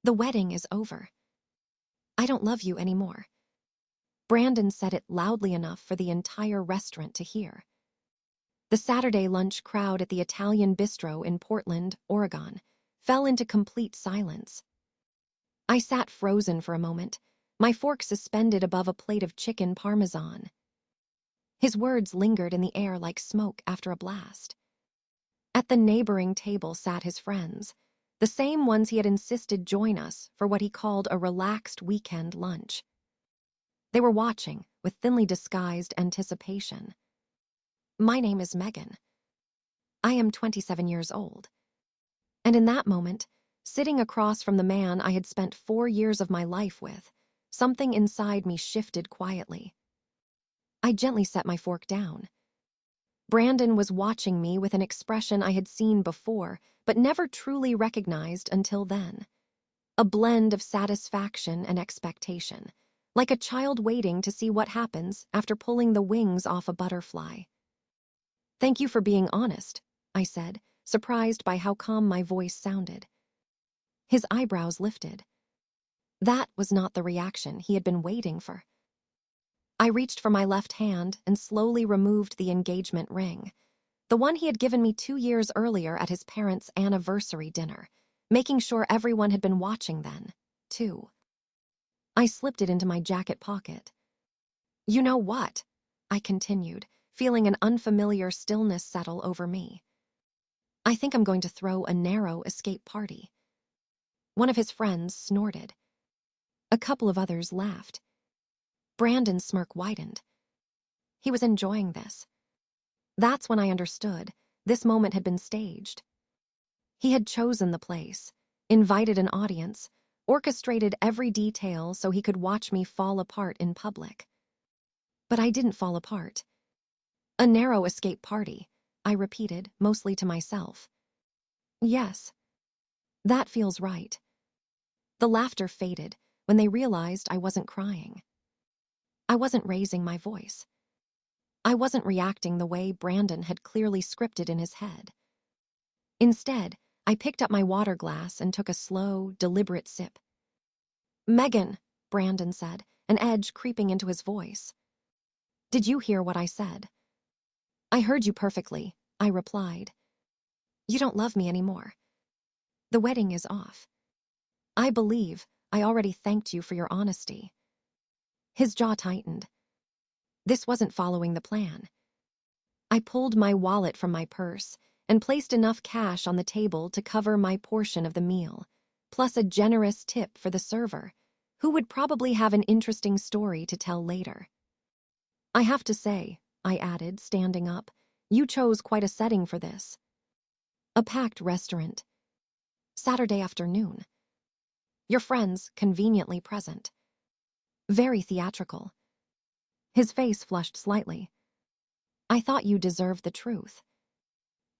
The wedding is over. I don't love you anymore. Brandon said it loudly enough for the entire restaurant to hear. The Saturday lunch crowd at the Italian bistro in Portland, Oregon, fell into complete silence. I sat frozen for a moment, my fork suspended above a plate of chicken parmesan. His words lingered in the air like smoke after a blast. At the neighboring table sat his friends, the same ones he had insisted join us for what he called a relaxed weekend lunch. They were watching with thinly disguised anticipation. My name is Megan. I am 27 years old. And in that moment, sitting across from the man I had spent 4 years of my life with, something inside me shifted quietly. I gently set my fork down. Brandon was watching me with an expression I had seen before, but never truly recognized until then. A blend of satisfaction and expectation, like a child waiting to see what happens after pulling the wings off a butterfly. "Thank you for being honest," I said, surprised by how calm my voice sounded. His eyebrows lifted. That was not the reaction he had been waiting for. I reached for my left hand and slowly removed the engagement ring, the one he had given me 2 years earlier at his parents' anniversary dinner, making sure everyone had been watching then, too. I slipped it into my jacket pocket. "You know what?" I continued, feeling an unfamiliar stillness settle over me. "I think I'm going to throw a narrow escape party." One of his friends snorted. A couple of others laughed. Brandon's smirk widened. He was enjoying this. That's when I understood this moment had been staged. He had chosen the place, invited an audience, orchestrated every detail so he could watch me fall apart in public. But I didn't fall apart. "A narrow escape party," I repeated, mostly to myself. "Yes, that feels right." The laughter faded when they realized I wasn't crying. I wasn't raising my voice. I wasn't reacting the way Brandon had clearly scripted in his head. Instead, I picked up my water glass and took a slow, deliberate sip. "Megan," Brandon said, an edge creeping into his voice. "Did you hear what I said?" "I heard you perfectly," I replied. "You don't love me anymore. The wedding is off. I believe I already thanked you for your honesty." His jaw tightened. This wasn't following the plan. I pulled my wallet from my purse and placed enough cash on the table to cover my portion of the meal, plus a generous tip for the server, who would probably have an interesting story to tell later. "I have to say," I added, standing up, "you chose quite a setting for this. A packed restaurant. Saturday afternoon. Your friends conveniently present. Very theatrical." His face flushed slightly. "I thought you deserved the truth."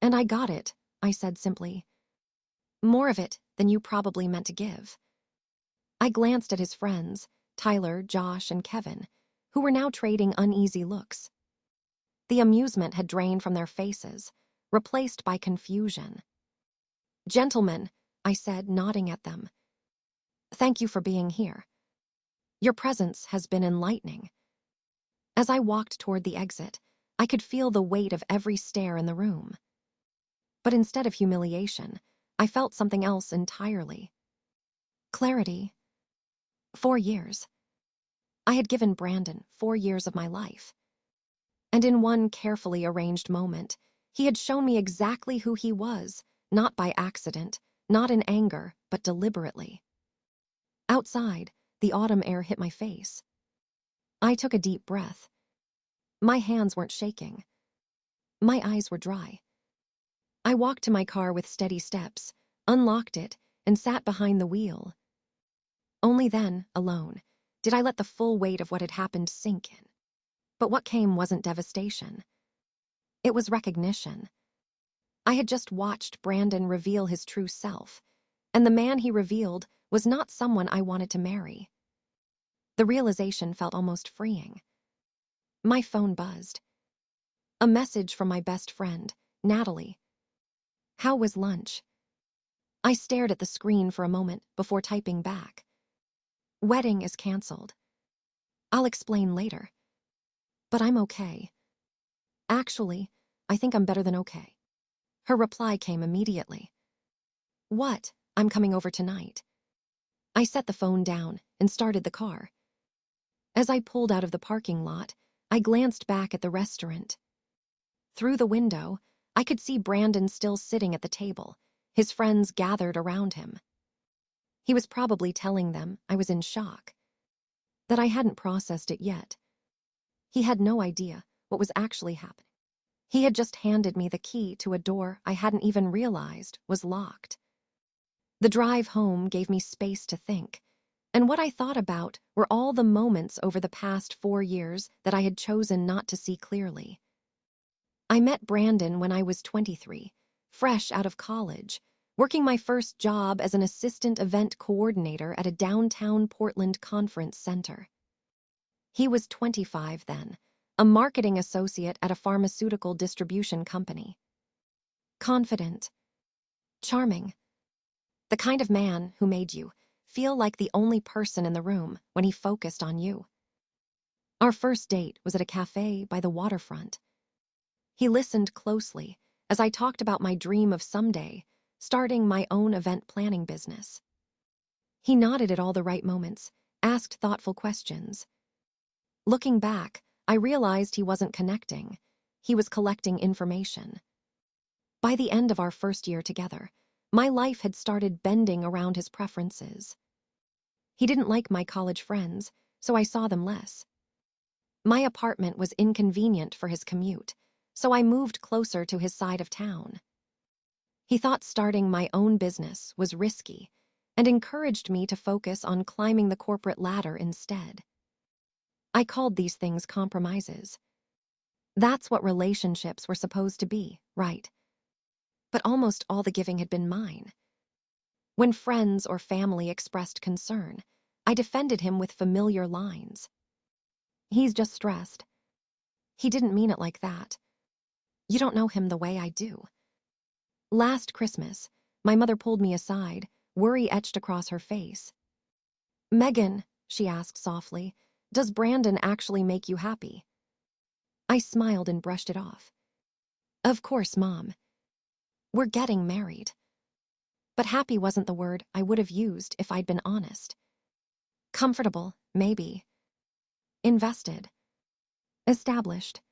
"And I got it," I said simply. "More of it than you probably meant to give." I glanced at his friends, Tyler, Josh, and Kevin, who were now trading uneasy looks. The amusement had drained from their faces, replaced by confusion. "Gentlemen," I said, nodding at them, "thank you for being here. Your presence has been enlightening." As I walked toward the exit, I could feel the weight of every stare in the room. But instead of humiliation, I felt something else entirely. Clarity. 4 years. I had given Brandon 4 years of my life. And in one carefully arranged moment, he had shown me exactly who he was, not by accident, not in anger, but deliberately. Outside, the autumn air hit my face. I took a deep breath. My hands weren't shaking. My eyes were dry. I walked to my car with steady steps, unlocked it, and sat behind the wheel. Only then, alone, did I let the full weight of what had happened sink in. But what came wasn't devastation. It was recognition. I had just watched Brandon reveal his true self, and the man he revealed was not someone I wanted to marry. The realization felt almost freeing. My phone buzzed. A message from my best friend, Natalie. "How was lunch?" I stared at the screen for a moment before typing back. Wedding is canceled. I'll explain later. But I'm okay. Actually, I think I'm better than okay. Her reply came immediately. What? I'm coming over tonight. I set the phone down and started the car. As I pulled out of the parking lot, I glanced back at the restaurant. Through the window, I could see Brandon still sitting at the table, his friends gathered around him. He was probably telling them I was in shock, that I hadn't processed it yet. He had no idea what was actually happening. He had just handed me the key to a door I hadn't even realized was locked. The drive home gave me space to think, and what I thought about were all the moments over the past 4 years that I had chosen not to see clearly. I met Brandon when I was 23, fresh out of college, working my first job as an assistant event coordinator at a downtown Portland conference center. He was 25 then, a marketing associate at a pharmaceutical distribution company. Confident, charming, the kind of man who made you feel like the only person in the room when he focused on you. Our first date was at a cafe by the waterfront. He listened closely as I talked about my dream of someday starting my own event planning business. He nodded at all the right moments, asked thoughtful questions. Looking back, I realized he wasn't connecting. He was collecting information. By the end of our first year together, my life had started bending around his preferences. He didn't like my college friends, so I saw them less. My apartment was inconvenient for his commute, so I moved closer to his side of town. He thought starting my own business was risky and encouraged me to focus on climbing the corporate ladder instead. I called these things compromises. That's what relationships were supposed to be, right? But almost all the giving had been mine. When friends or family expressed concern, I defended him with familiar lines. He's just stressed. He didn't mean it like that. You don't know him the way I do. Last Christmas, my mother pulled me aside, worry etched across her face. Megan, she asked softly, does Brandon actually make you happy? I smiled and brushed it off. Of course, Mom. We're getting married. But happy wasn't the word I would have used if I'd been honest. Comfortable, maybe. Invested. Established.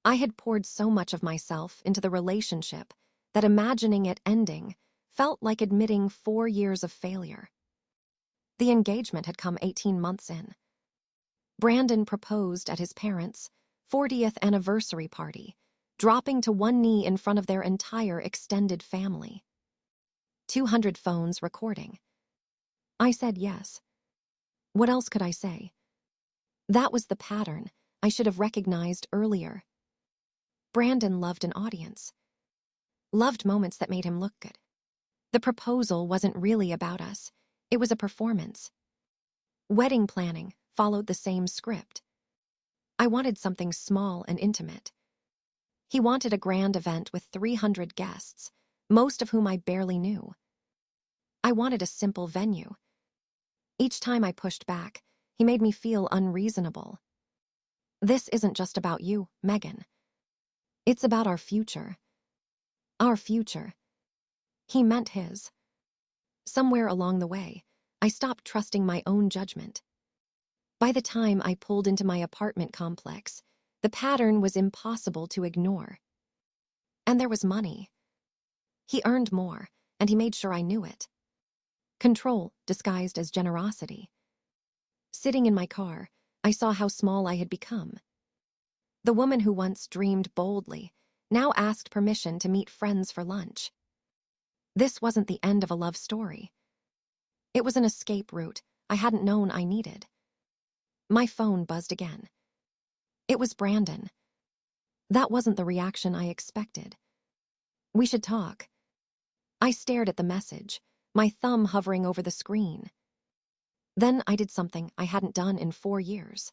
I had poured so much of myself into the relationship that imagining it ending felt like admitting 4 years of failure. The engagement had come 18 months in. Brandon proposed at his parents' 40th anniversary party, dropping to one knee in front of their entire extended family. 200 phones recording. I said yes. What else could I say? That was the pattern I should have recognized earlier. Brandon loved an audience. Loved moments that made him look good. The proposal wasn't really about us. It was a performance. Wedding planning followed the same script. I wanted something small and intimate. He wanted a grand event with 300 guests, most of whom I barely knew. I wanted a simple venue. Each time I pushed back, he made me feel unreasonable. This isn't just about you, Megan. It's about our future. Our future. He meant his. Somewhere along the way, I stopped trusting my own judgment. By the time I pulled into my apartment complex, the pattern was impossible to ignore. And there was money. He earned more, and he made sure I knew it. Control disguised as generosity. Sitting in my car, I saw how small I had become. The woman who once dreamed boldly now asked permission to meet friends for lunch. This wasn't the end of a love story. It was an escape route I hadn't known I needed. My phone buzzed again. It was Brandon. That wasn't the reaction I expected. We should talk. I stared at the message, my thumb hovering over the screen. Then I did something I hadn't done in 4 years.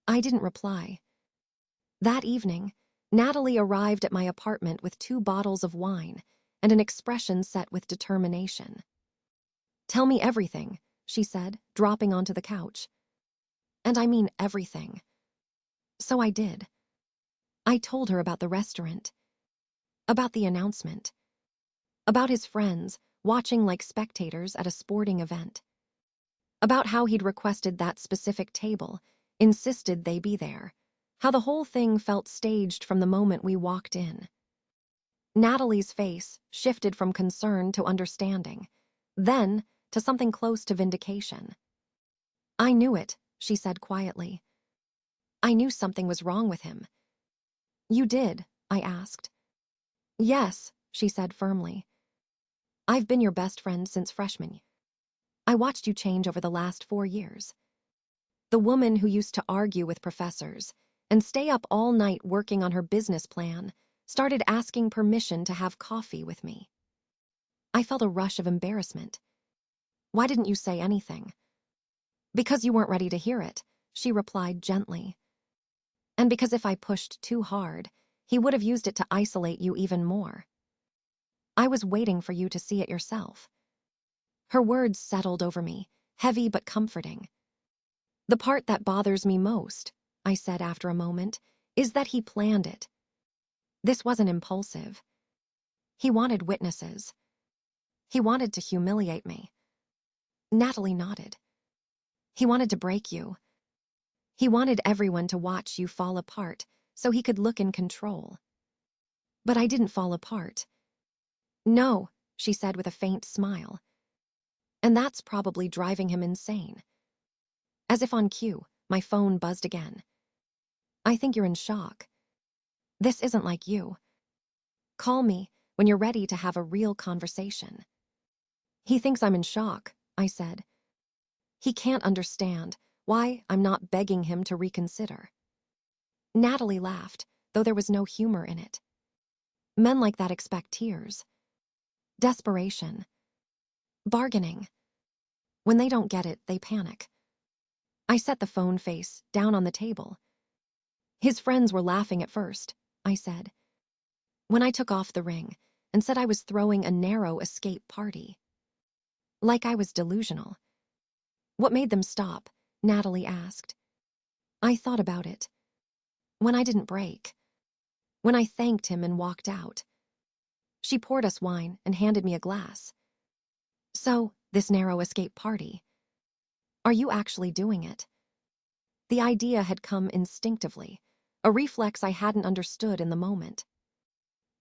I didn't reply. That evening, Natalie arrived at my apartment with 2 bottles of wine and an expression set with determination. "Tell me everything," she said, dropping onto the couch. "And I mean everything." So I did. I told her about the restaurant, about the announcement, about his friends watching like spectators at a sporting event, about how he'd requested that specific table, insisted they be there, how the whole thing felt staged from the moment we walked in. Natalie's face shifted from concern to understanding, then to something close to vindication. "I knew it," she said quietly. "I knew something was wrong with him." "You did?" I asked. "Yes," she said firmly. "I've been your best friend since freshman. I watched you change over the last 4 years. The woman who used to argue with professors and stay up all night working on her business plan started asking permission to have coffee with me." I felt a rush of embarrassment. "Why didn't you say anything?" "Because you weren't ready to hear it," she replied gently. "And because if I pushed too hard, he would have used it to isolate you even more. I was waiting for you to see it yourself." Her words settled over me, heavy but comforting. "The part that bothers me most," I said after a moment, "is that he planned it. This wasn't impulsive. He wanted witnesses. He wanted to humiliate me." Natalie nodded. "He wanted to break you. He wanted everyone to watch you fall apart so he could look in control." "But I didn't fall apart." "No," she said with a faint smile. "And that's probably driving him insane." As if on cue, my phone buzzed again. "I think you're in shock. This isn't like you. Call me when you're ready to have a real conversation." "He thinks I'm in shock," I said. "He can't understand why I'm not begging him to reconsider." Natalie laughed, though there was no humor in it. "Men like that expect tears. Desperation. Bargaining. When they don't get it, they panic." I set the phone face down on the table. "His friends were laughing at first," I said, "when I took off the ring and said I was throwing a narrow escape party. Like I was delusional." "What made them stop?" Natalie asked. I thought about it. When I didn't break. When I thanked him and walked out. She poured us wine and handed me a glass. "So, this narrow escape party. Are you actually doing it?" The idea had come instinctively, a reflex I hadn't understood in the moment.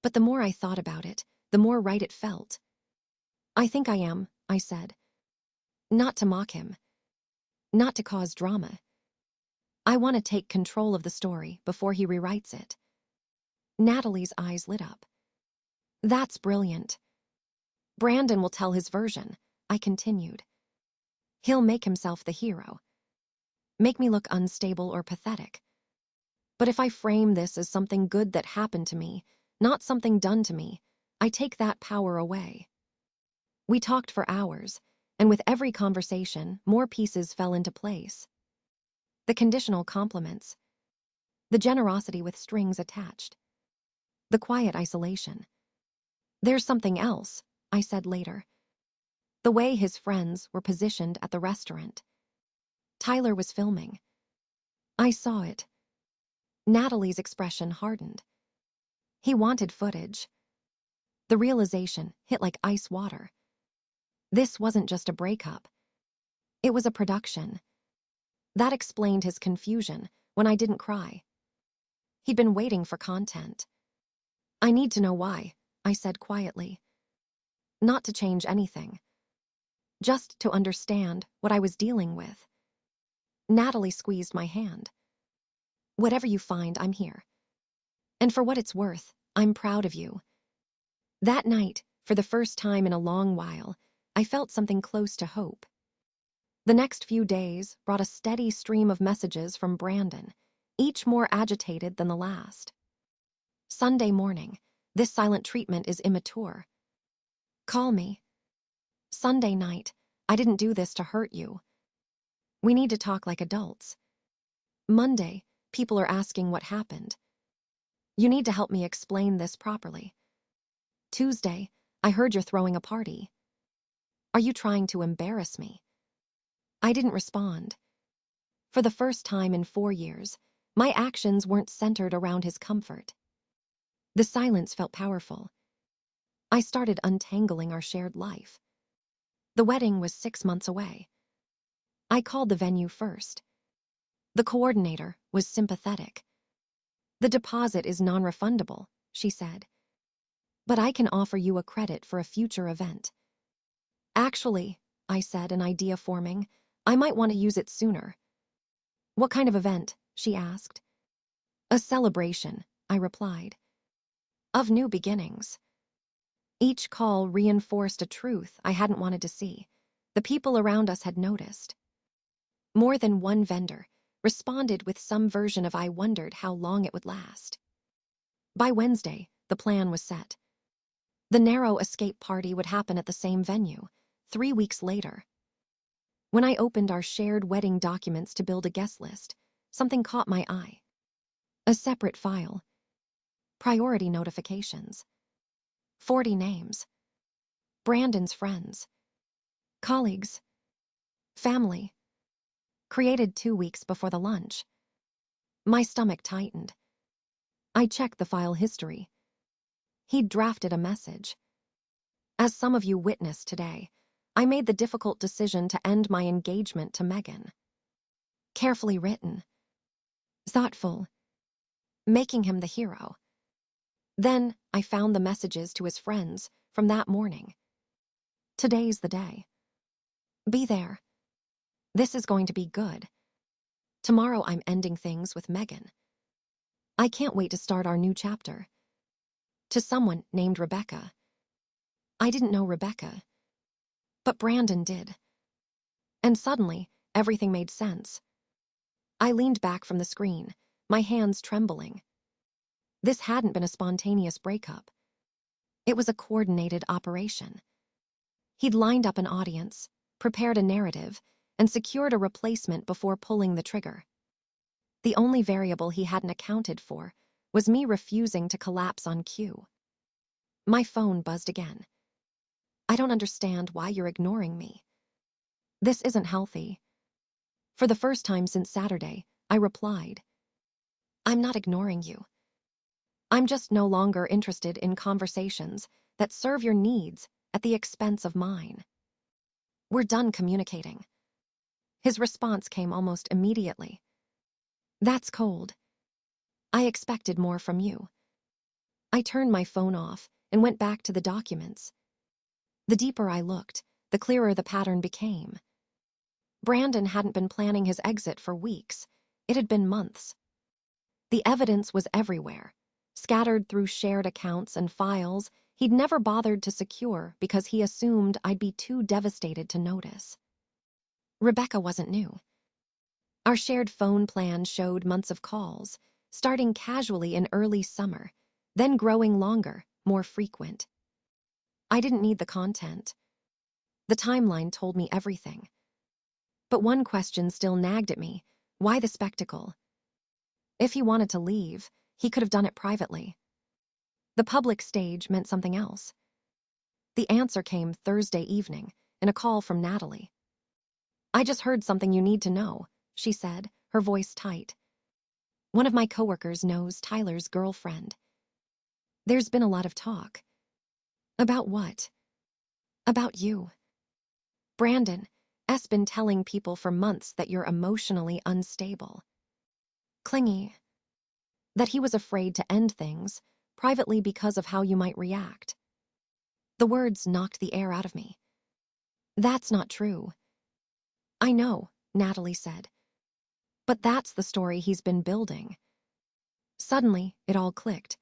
But the more I thought about it, the more right it felt. "I think I am," I said. "Not to mock him. Not to cause drama. I want to take control of the story before he rewrites it." Natalie's eyes lit up. "That's brilliant. Brandon will tell his version," I continued. "He'll make himself the hero. Make me look unstable or pathetic. But if I frame this as something good that happened to me, not something done to me, I take that power away." We talked for hours, and with every conversation, more pieces fell into place. The conditional compliments. The generosity with strings attached. The quiet isolation. "There's something else," I said later. The way his friends were positioned at the restaurant. Tyler was filming. I saw it. Natalie's expression hardened. He wanted footage. The realization hit like ice water. This wasn't just a breakup. It was a production. That explained his confusion when I didn't cry. He'd been waiting for content. "I need to know why," I said quietly. "Not to change anything. Just to understand what I was dealing with." Natalie squeezed my hand. "Whatever you find, I'm here. And for what it's worth, I'm proud of you." That night, for the first time in a long while, I felt something close to hope. The next few days brought a steady stream of messages from Brandon, each more agitated than the last. Sunday morning, "This silent treatment is immature. Call me." Sunday night, "I didn't do this to hurt you. We need to talk like adults." Monday, "People are asking what happened. You need to help me explain this properly." Tuesday, I heard you're throwing a party. Are you trying to embarrass me? I didn't respond. For the first time in 4 years, my actions weren't centered around his comfort. The silence felt powerful. I started untangling our shared life. The wedding was 6 months away. I called the venue first. The coordinator was sympathetic. The deposit is non-refundable, she said. But I can offer you a credit for a future event. Actually, I said, an idea forming, I might want to use it sooner. What kind of event? She asked. A celebration, I replied. Of new beginnings. Each call reinforced a truth I hadn't wanted to see. The people around us had noticed. More than one vendor responded with some version of I wondered how long it would last. By Wednesday, the plan was set. The narrow escape party would happen at the same venue, 3 weeks later. When I opened our shared wedding documents to build a guest list, something caught my eye. A separate file. Priority notifications. 40 names. Brandon's friends. Colleagues. Family. Created 2 weeks before the lunch. My stomach tightened. I checked the file history. He'd drafted a message. As some of you witnessed today, I made the difficult decision to end my engagement to Megan. Carefully written. Thoughtful. Making him the hero. Then I found the messages to his friends from that morning. Today's the day. Be there. This is going to be good. Tomorrow I'm ending things with Megan. I can't wait to start our new chapter. To someone named Rebecca. I didn't know Rebecca, but Brandon did. And suddenly, everything made sense. I leaned back from the screen, my hands trembling. This hadn't been a spontaneous breakup. It was a coordinated operation. He'd lined up an audience, prepared a narrative, and secured a replacement before pulling the trigger. The only variable he hadn't accounted for was me refusing to collapse on cue. My phone buzzed again. I don't understand why you're ignoring me. This isn't healthy. For the first time since Saturday, I replied. I'm not ignoring you. I'm just no longer interested in conversations that serve your needs at the expense of mine. We're done communicating. His response came almost immediately. That's cold. I expected more from you. I turned my phone off and went back to the documents. The deeper I looked, the clearer the pattern became. Brandon hadn't been planning his exit for weeks. It had been months. The evidence was everywhere, scattered through shared accounts and files he'd never bothered to secure because he assumed I'd be too devastated to notice. Rebecca wasn't new. Our shared phone plan showed months of calls, starting casually in early summer, then growing longer, more frequent. I didn't need the content. The timeline told me everything. But one question still nagged at me. Why the spectacle? If he wanted to leave, he could have done it privately. The public stage meant something else. The answer came Thursday evening in a call from Natalie. I just heard something you need to know, she said, her voice tight. One of my coworkers knows Tyler's girlfriend. There's been a lot of talk. About what? About you. Brandon has been telling people for months that you're emotionally unstable. Clingy. That he was afraid to end things, privately because of how you might react. The words knocked the air out of me. That's not true. I know, Natalie said. But that's the story he's been building. Suddenly, it all clicked.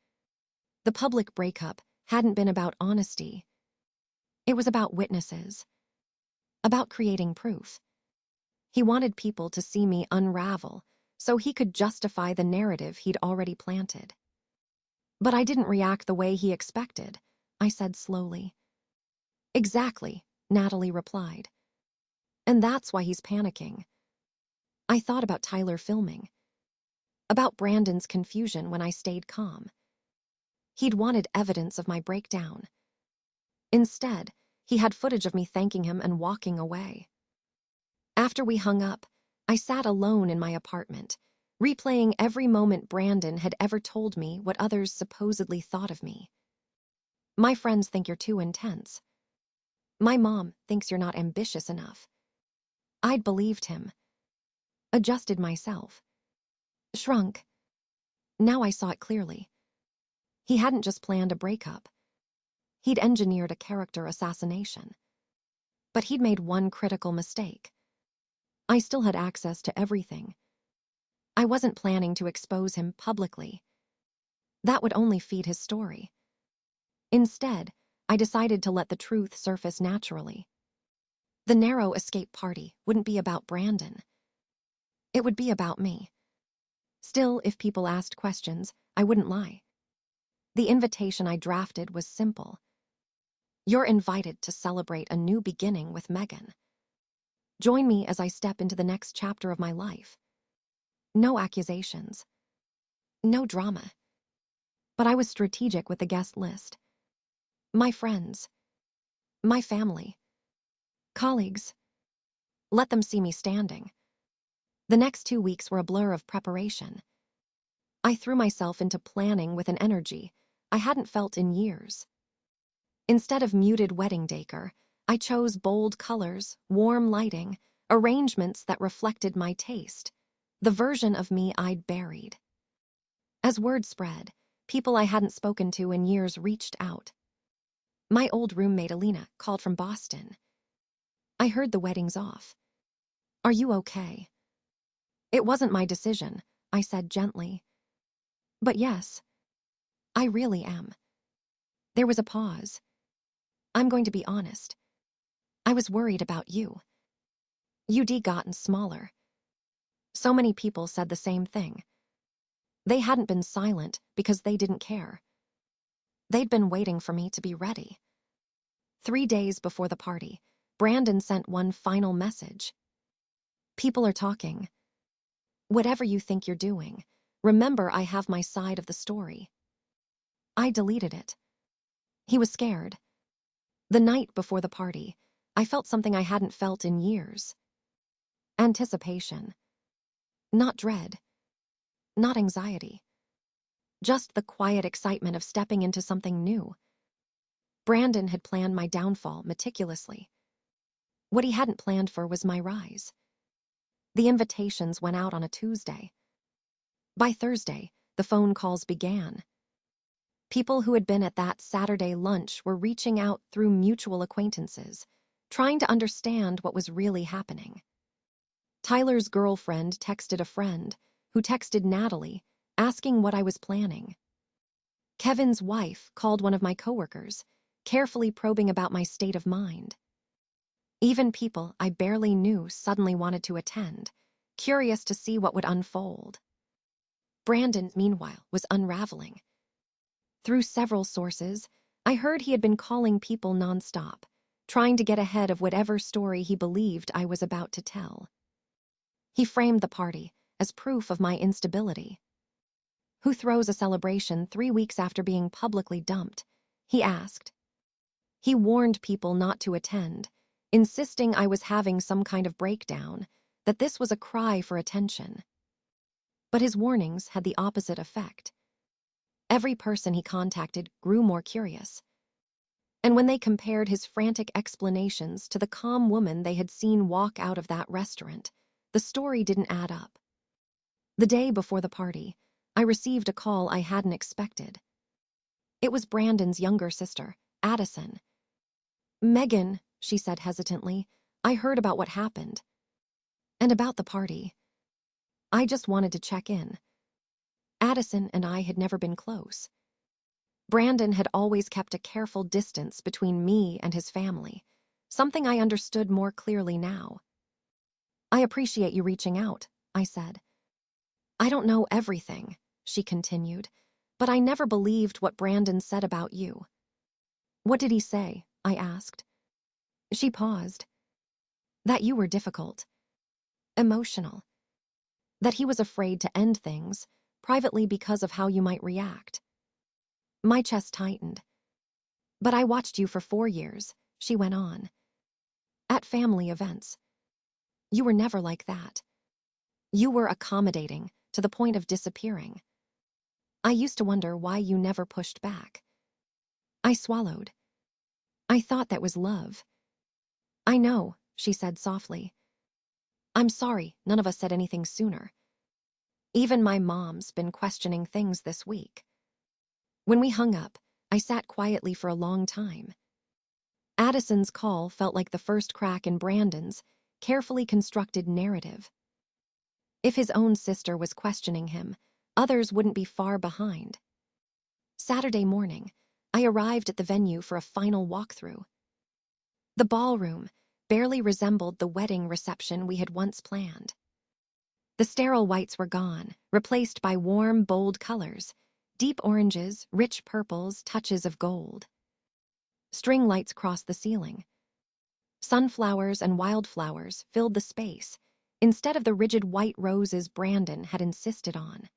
The public breakup hadn't been about honesty. It was about witnesses. About creating proof. He wanted people to see me unravel so he could justify the narrative he'd already planted. But I didn't react the way he expected, I said slowly. Exactly, Natalie replied. And that's why he's panicking. I thought about Tyler filming. About Brandon's confusion when I stayed calm. He'd wanted evidence of my breakdown. Instead, he had footage of me thanking him and walking away. After we hung up, I sat alone in my apartment, replaying every moment Brandon had ever told me what others supposedly thought of me. My friends think you're too intense. My mom thinks you're not ambitious enough. I'd believed him. Adjusted myself. Shrunk. Now I saw it clearly. He hadn't just planned a breakup. He'd engineered a character assassination. But he'd made one critical mistake. I still had access to everything. I wasn't planning to expose him publicly. That would only feed his story. Instead, I decided to let the truth surface naturally. The narrow escape party wouldn't be about Brandon. It would be about me. Still, if people asked questions, I wouldn't lie. The invitation I drafted was simple. You're invited to celebrate a new beginning with Megan. Join me as I step into the next chapter of my life. No accusations. No drama. But I was strategic with the guest list. My friends. My family. Colleagues. Let them see me standing. The next 2 weeks were a blur of preparation. I threw myself into planning with an energy I hadn't felt in years. Instead of muted wedding decor, I chose bold colors, warm lighting, arrangements that reflected my taste, the version of me I'd buried. As word spread, people I hadn't spoken to in years reached out. My old roommate Alina called from Boston. I heard the wedding's off. Are you okay? It wasn't my decision, I said gently. But yes, I really am. There was a pause. I'm going to be honest. I was worried about you. You'd gotten smaller. So many people said the same thing. They hadn't been silent because they didn't care. They'd been waiting for me to be ready. 3 days before the party, Brandon sent one final message. People are talking. Whatever you think you're doing, remember I have my side of the story. I deleted it. He was scared. The night before the party, I felt something I hadn't felt in years. Anticipation. Not dread. Not anxiety. Just the quiet excitement of stepping into something new. Brandon had planned my downfall meticulously. What he hadn't planned for was my rise. The invitations went out on a Tuesday. By Thursday, the phone calls began. People who had been at that Saturday lunch were reaching out through mutual acquaintances, trying to understand what was really happening. Tyler's girlfriend texted a friend, who texted Natalie, asking what I was planning. Kevin's wife called one of my coworkers, carefully probing about my state of mind. Even people I barely knew suddenly wanted to attend, curious to see what would unfold. Brandon, meanwhile, was unraveling. Through several sources, I heard he had been calling people nonstop, trying to get ahead of whatever story he believed I was about to tell. He framed the party as proof of my instability. Who throws a celebration 3 weeks after being publicly dumped? He asked. He warned people not to attend, insisting I was having some kind of breakdown, that this was a cry for attention. But his warnings had the opposite effect. Every person he contacted grew more curious. And when they compared his frantic explanations to the calm woman they had seen walk out of that restaurant, the story didn't add up. The day before the party, I received a call I hadn't expected. It was Brandon's younger sister, Addison. Megan, she said hesitantly, I heard about what happened. And about the party. I just wanted to check in. Addison and I had never been close. Brandon had always kept a careful distance between me and his family, something I understood more clearly now. I appreciate you reaching out, I said. I don't know everything, she continued, but I never believed what Brandon said about you. What did he say? I asked. She paused. That you were difficult. Emotional. That he was afraid to end things, privately because of how you might react. My chest tightened. But I watched you for 4 years, she went on. At family events. You were never like that. You were accommodating, to the point of disappearing. I used to wonder why you never pushed back. I swallowed. I thought that was love. I know, she said softly. I'm sorry, none of us said anything sooner. Even my mom's been questioning things this week. When we hung up, I sat quietly for a long time. Addison's call felt like the first crack in Brandon's carefully constructed narrative. If his own sister was questioning him, others wouldn't be far behind. Saturday morning, I arrived at the venue for a final walkthrough. The ballroom barely resembled the wedding reception we had once planned. The sterile whites were gone, replaced by warm, bold colors, deep oranges, rich purples, touches of gold. String lights crossed the ceiling. Sunflowers and wildflowers filled the space, instead of the rigid white roses Brandon had insisted on.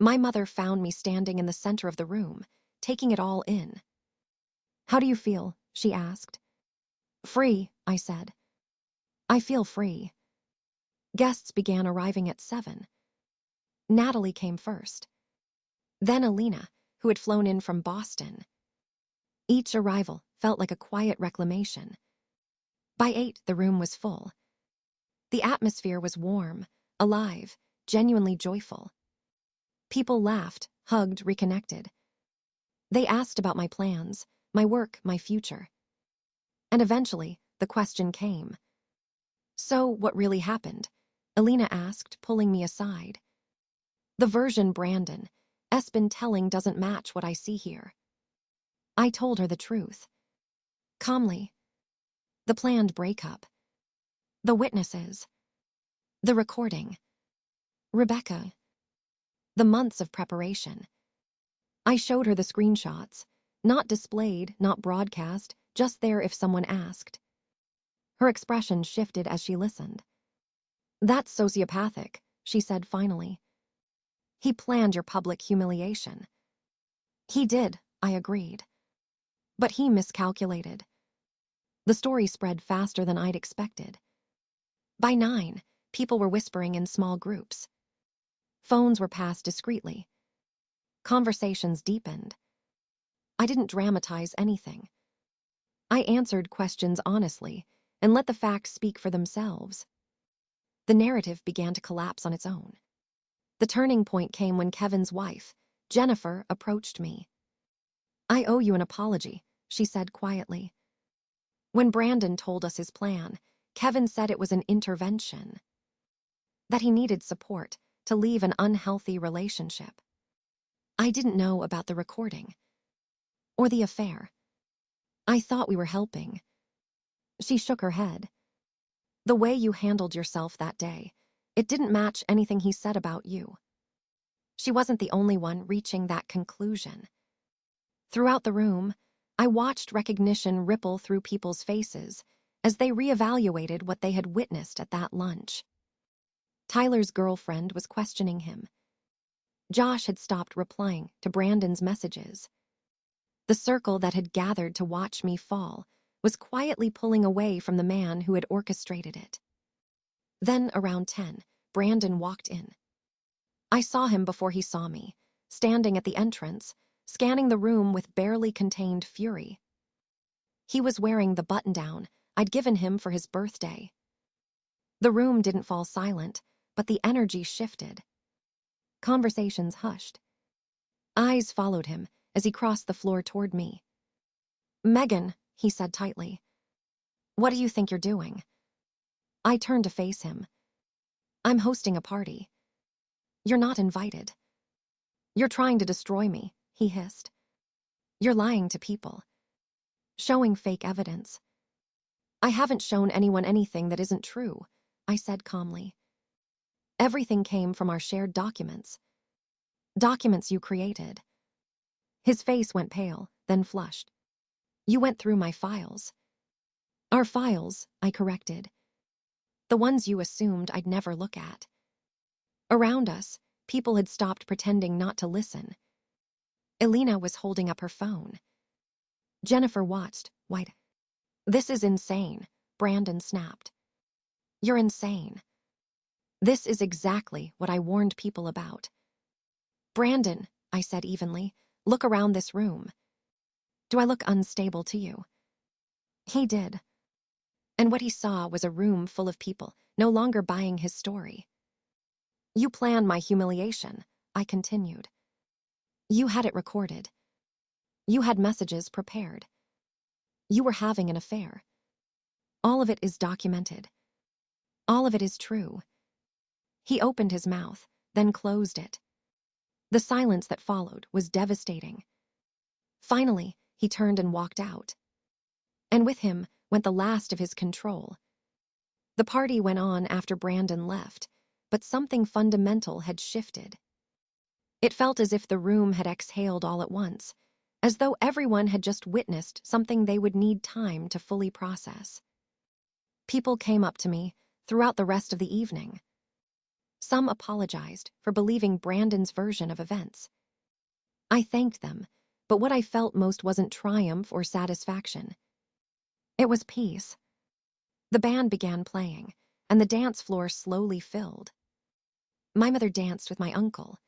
My mother found me standing in the center of the room, taking it all in. How do you feel? She asked. Free, I said. I feel free. Guests began arriving at 7. Natalie came first. Then Alina, who had flown in from Boston. Each arrival felt like a quiet reclamation. By 8, the room was full. The atmosphere was warm, alive, genuinely joyful. People laughed, hugged, reconnected. They asked about my plans, my work, my future. And eventually, the question came. So, what really happened? Alina asked, pulling me aside. The version Brandon has been telling doesn't match what I see here. I told her the truth. Calmly. The planned breakup. The witnesses. The recording. Rebecca. The months of preparation. I showed her the screenshots, not displayed, not broadcast, just there if someone asked. Her expression shifted as she listened. That's sociopathic, she said finally. He planned your public humiliation. He did, I agreed. But he miscalculated. The story spread faster than I'd expected. By 9, people were whispering in small groups. Phones were passed discreetly. Conversations deepened. I didn't dramatize anything. I answered questions honestly and let the facts speak for themselves. The narrative began to collapse on its own. The turning point came when Kevin's wife, Jennifer, approached me. I owe you an apology, she said quietly. When Brandon told us his plan, Kevin said it was an intervention. That he needed support to leave an unhealthy relationship. I didn't know about the recording. Or the affair. I thought we were helping. She shook her head. The way you handled yourself that day, it didn't match anything he said about you. She wasn't the only one reaching that conclusion. Throughout the room, I watched recognition ripple through people's faces as they reevaluated what they had witnessed at that lunch. Tyler's girlfriend was questioning him. Josh had stopped replying to Brandon's messages. The circle that had gathered to watch me fall was quietly pulling away from the man who had orchestrated it. Then, around 10, Brandon walked in. I saw him before he saw me, standing at the entrance, scanning the room with barely contained fury. He was wearing the button-down I'd given him for his birthday. The room didn't fall silent, but the energy shifted. Conversations hushed. Eyes followed him as he crossed the floor toward me. Megan, he said tightly. What do you think you're doing? I turned to face him. I'm hosting a party. You're not invited. You're trying to destroy me, he hissed. You're lying to people. Showing fake evidence. I haven't shown anyone anything that isn't true, I said calmly. Everything came from our shared documents. Documents you created. His face went pale, then flushed. You went through my files. Our files, I corrected. The ones you assumed I'd never look at. Around us, people had stopped pretending not to listen. Alina was holding up her phone. Jennifer watched, wide. This is insane, Brandon snapped. You're insane. This is exactly what I warned people about. Brandon, I said evenly, look around this room. Do I look unstable to you? He did. And what he saw was a room full of people, no longer buying his story. You planned my humiliation, I continued. You had it recorded. You had messages prepared. You were having an affair. All of it is documented. All of it is true. He opened his mouth, then closed it. The silence that followed was devastating. Finally, he turned and walked out. And with him went the last of his control. The party went on after Brandon left, but something fundamental had shifted. It felt as if the room had exhaled all at once, as though everyone had just witnessed something they would need time to fully process. People came up to me throughout the rest of the evening. Some apologized for believing Brandon's version of events. I thanked them, but what I felt most wasn't triumph or satisfaction. It was peace. The band began playing, and the dance floor slowly filled. My mother danced with my uncle.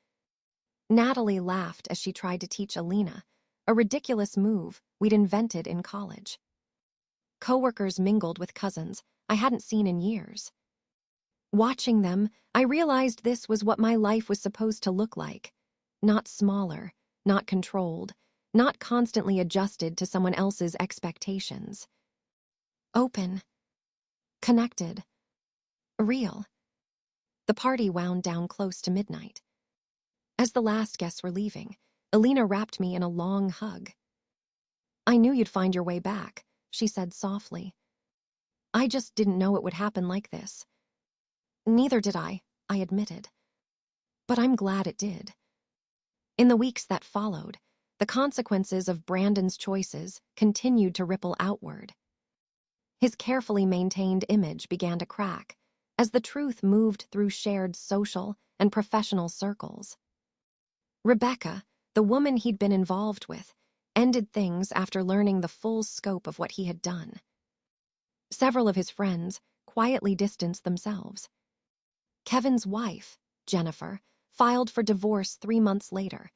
Natalie laughed as she tried to teach Alina, a ridiculous move we'd invented in college. Coworkers mingled with cousins I hadn't seen in years. Watching them, I realized this was what my life was supposed to look like. Not smaller, not controlled, not constantly adjusted to someone else's expectations. Open. Connected. Real. The party wound down close to midnight. As the last guests were leaving, Alina wrapped me in a long hug. I knew you'd find your way back, she said softly. I just didn't know it would happen like this. Neither did I admitted. But I'm glad it did. In the weeks that followed, the consequences of Brandon's choices continued to ripple outward. His carefully maintained image began to crack as the truth moved through shared social and professional circles. Rebecca, the woman he'd been involved with, ended things after learning the full scope of what he had done. Several of his friends quietly distanced themselves. Kevin's wife, Jennifer, filed for divorce 3 months later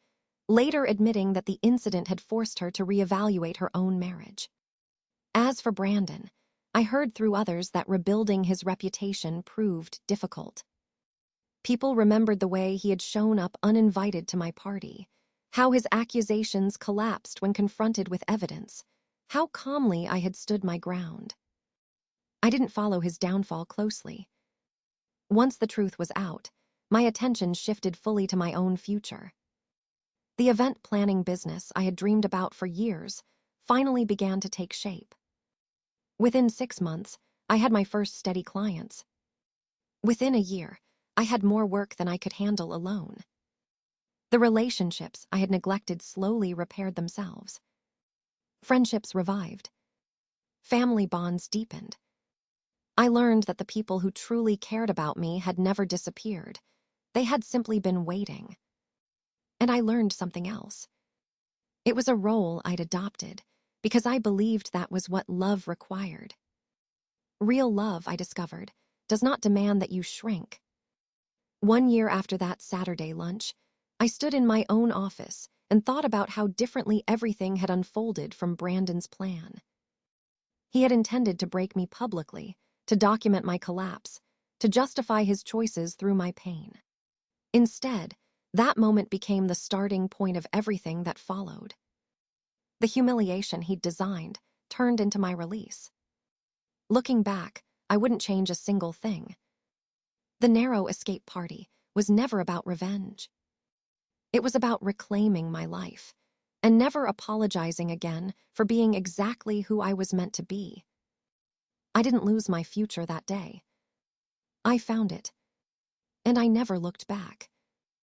admitting that the incident had forced her to reevaluate her own marriage. As for Brandon, I heard through others that rebuilding his reputation proved difficult. People remembered the way he had shown up uninvited to my party, how his accusations collapsed when confronted with evidence, how calmly I had stood my ground. I didn't follow his downfall closely. Once the truth was out, my attention shifted fully to my own future. The event planning business I had dreamed about for years finally began to take shape. Within 6 months, I had my first steady clients. Within a year, I had more work than I could handle alone. The relationships I had neglected slowly repaired themselves. Friendships revived. Family bonds deepened. I learned that the people who truly cared about me had never disappeared. They had simply been waiting. And I learned something else. It was a role I'd adopted because I believed that was what love required. Real love, I discovered, does not demand that you shrink. 1 year after that Saturday lunch, I stood in my own office and thought about how differently everything had unfolded from Brandon's plan. He had intended to break me publicly, to document my collapse, to justify his choices through my pain. Instead, that moment became the starting point of everything that followed. The humiliation he'd designed turned into my release. Looking back, I wouldn't change a single thing. The narrow escape party was never about revenge. It was about reclaiming my life and never apologizing again for being exactly who I was meant to be. I didn't lose my future that day. I found it, and I never looked back.